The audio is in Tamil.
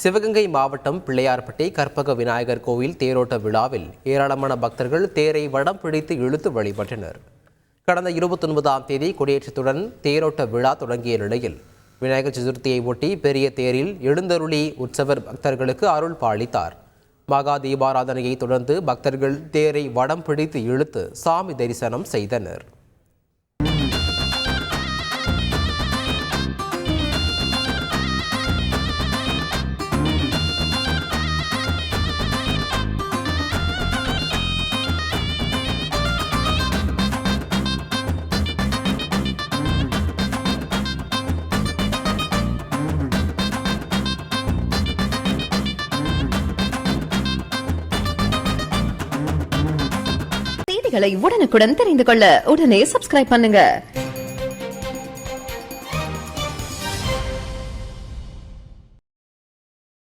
சிவகங்கை மாவட்டம் பிள்ளையார்பட்டி கற்பக விநாயகர் கோவில் தேரோட்ட விழாவில் ஏராளமான பக்தர்கள் தேரை வடம் பிடித்து இழுத்து வழிபட்டனர். கடந்த 29ஆம் தேதி கொடியேற்றத்துடன் தேரோட்ட விழா தொடங்கிய நிலையில் விநாயகர் சதுர்த்தியை ஒட்டி பெரிய தேரில் எழுந்தருளி உற்சவர் பக்தர்களுக்கு அருள் பாலித்தார். மகா தீபாராதனையை தொடர்ந்து பக்தர்கள் தேரை வடம் பிடித்து இழுத்து சாமி தரிசனம் செய்தனர். செய்திகளை உடனுக்குடன் தெரிந்து கொள்ள உடனே சப்ஸ்கிரைப் பண்ணுங்க.